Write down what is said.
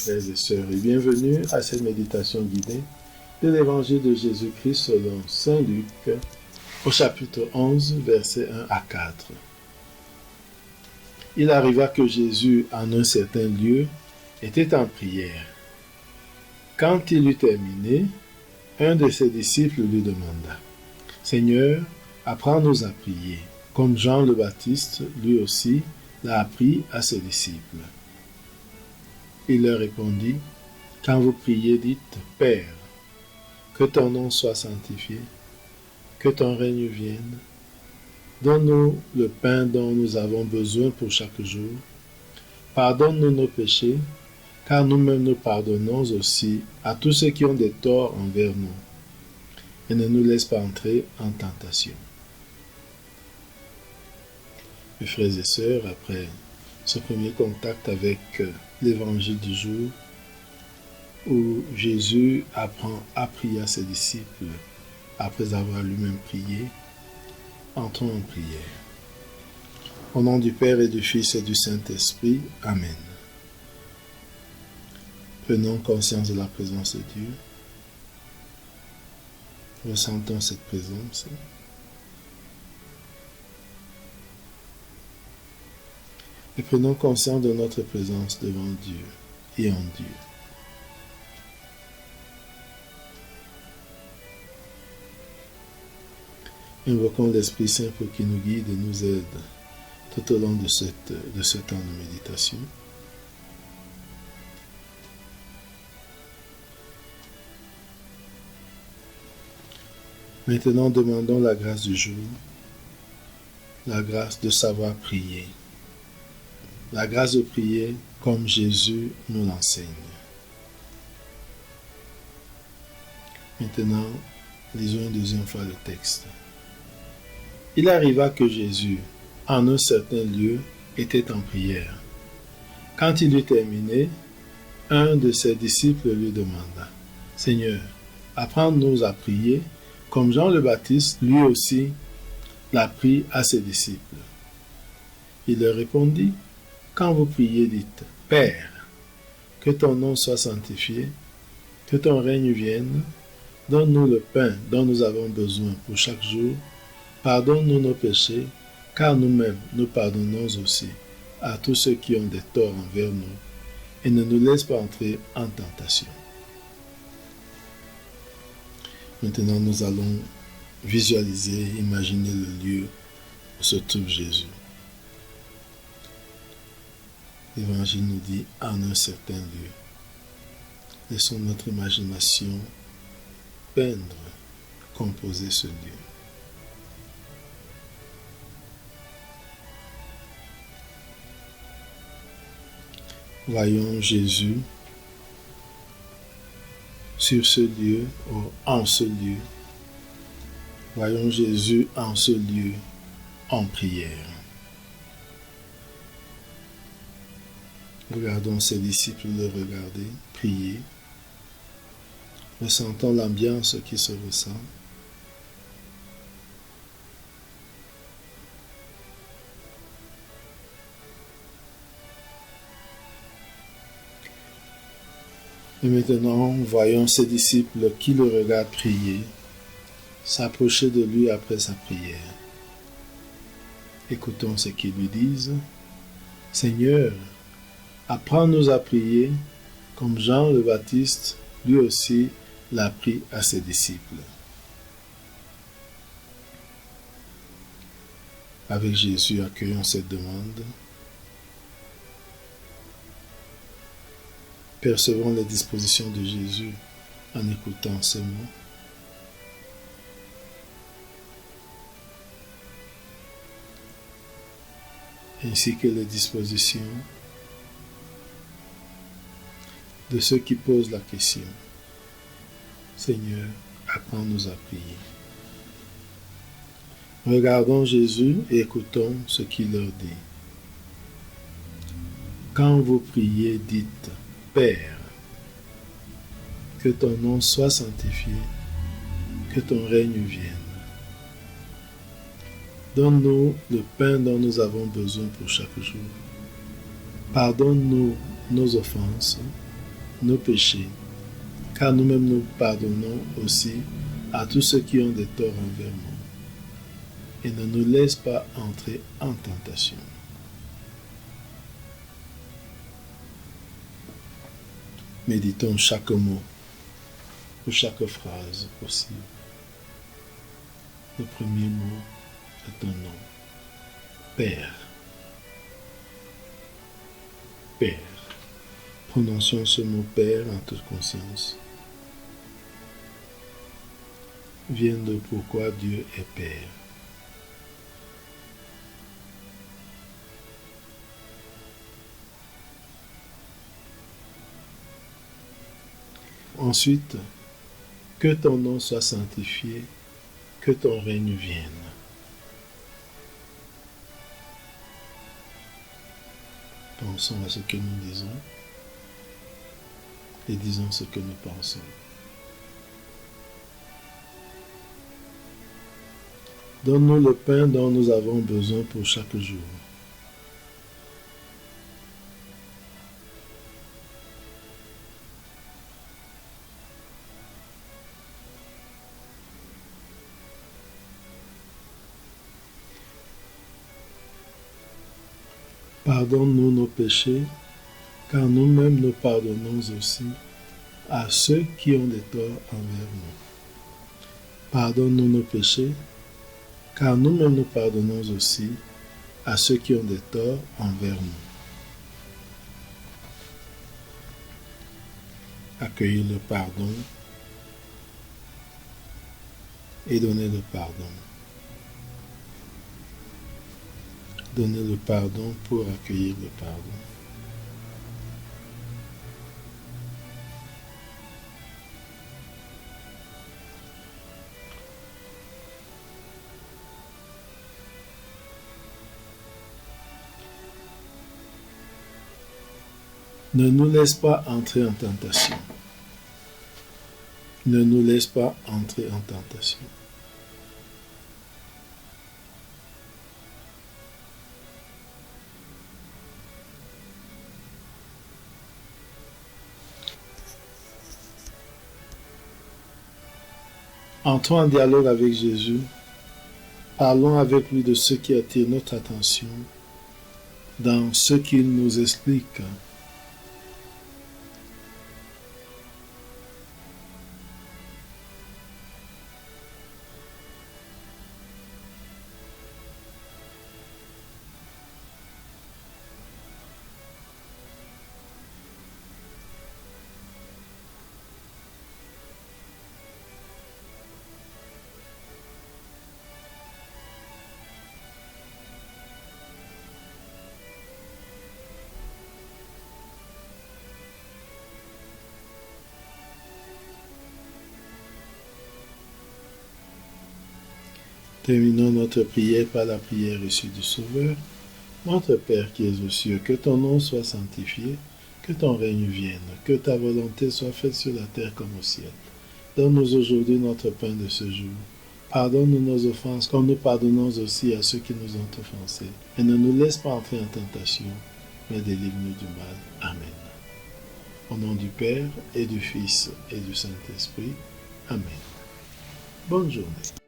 frères et sœurs, et bienvenue à cette méditation guidée de l'Évangile de Jésus-Christ selon Saint Luc, au chapitre 11, versets 1 à 4. Il arriva que Jésus, en un certain lieu, était en prière. Quand il eut terminé, un de ses disciples lui demanda : « Seigneur, apprends-nous à prier, comme Jean le Baptiste, lui aussi, l'a appris à ses disciples. » Il leur répondit : « Quand vous priez, dites : Père, que ton nom soit sanctifié, que ton règne vienne. Donne-nous le pain dont nous avons besoin pour chaque jour. Pardonne-nous nos péchés, car nous-mêmes nous pardonnons aussi à tous ceux qui ont des torts envers nous. Et ne nous laisse pas entrer en tentation. » Mes frères et sœurs, après ce premier contact avec l'évangile du jour, où Jésus apprend à prier à ses disciples après avoir lui-même prié, entrons en prière. Au nom du Père et du Fils et du Saint-Esprit, Amen. Prenons conscience de la présence de Dieu. Ressentons cette présence. Et prenons conscience de notre présence devant Dieu et en Dieu. Invoquons l'Esprit Saint pour qu'il nous guide et nous aide tout au long de ce temps de méditation. Maintenant, demandons la grâce du jour, la grâce de savoir prier, la grâce de prier comme Jésus nous l'enseigne. Maintenant, lisons une deuxième fois le texte. Il arriva que Jésus, en un certain lieu, était en prière. Quand il eut terminé, un de ses disciples lui demanda : « Seigneur, apprends-nous à prier, comme Jean le Baptiste, lui aussi, l'apprit à ses disciples. » Il leur répondit : « Quand vous priez, dites : Père, que ton nom soit sanctifié, que ton règne vienne, donne-nous le pain dont nous avons besoin pour chaque jour, pardonne-nous nos péchés, car nous-mêmes nous pardonnons aussi à tous ceux qui ont des torts envers nous, et ne nous laisse pas entrer en tentation. » Maintenant, nous allons visualiser, imaginer le lieu où se trouve Jésus. L'Évangile nous dit « en un certain lieu ». Laissons notre imagination peindre, composer ce lieu. Voyons Jésus sur ce lieu ou en ce lieu. Voyons Jésus en ce lieu en prière. Regardons ses disciples le regarder, prier. Ressentons l'ambiance qui se ressent. Et maintenant, voyons ses disciples qui le regardent prier, s'approcher de lui après sa prière. Écoutons ce qu'ils lui disent. « Seigneur, apprends-nous à prier, comme Jean le Baptiste, lui aussi, l'apprit à ses disciples. » Avec Jésus, accueillons cette demande. Percevons les dispositions de Jésus en écoutant ces mots. Ainsi que les dispositions de ceux qui posent la question. Seigneur, apprends-nous à prier. Regardons Jésus et écoutons ce qu'il leur dit. Quand vous priez, dites : Père, que ton nom soit sanctifié, que ton règne vienne. Donne-nous le pain dont nous avons besoin pour chaque jour. Pardonne-nous nos offenses, nos péchés, car nous-mêmes nous pardonnons aussi à tous ceux qui ont des torts envers nous. Et ne nous laisse pas entrer en tentation. Méditons chaque mot ou chaque phrase possible. Le premier mot est un nom. Père. Père. Prononçons ce mot Père en toute conscience. Vient de pourquoi Dieu est Père. Ensuite, que ton nom soit sanctifié, que ton règne vienne. Pensons à ce que nous disons et disons ce que nous pensons. Donne-nous le pain dont nous avons besoin pour chaque jour. Pardonne-nous nos péchés, car nous-mêmes nous pardonnons aussi à ceux qui ont des torts envers nous. Pardonne-nous nos péchés, car nous-mêmes nous pardonnons aussi à ceux qui ont des torts envers nous. Accueillir le pardon et donner le pardon. Donner le pardon pour accueillir le pardon. Ne nous laisse pas entrer en tentation. Ne nous laisse pas entrer en tentation. Entrons en dialogue avec Jésus. Parlons avec lui de ce qui attire notre attention dans ce qu'il nous explique. Terminons notre prière par la prière reçue du Sauveur. Notre Père qui es aux cieux, que ton nom soit sanctifié, que ton règne vienne, que ta volonté soit faite sur la terre comme au ciel. Donne-nous aujourd'hui notre pain de ce jour. Pardonne-nous nos offenses, comme nous pardonnons aussi à ceux qui nous ont offensés. Et ne nous laisse pas entrer en tentation, mais délivre-nous du mal. Amen. Au nom du Père, et du Fils, et du Saint-Esprit. Amen. Bonne journée.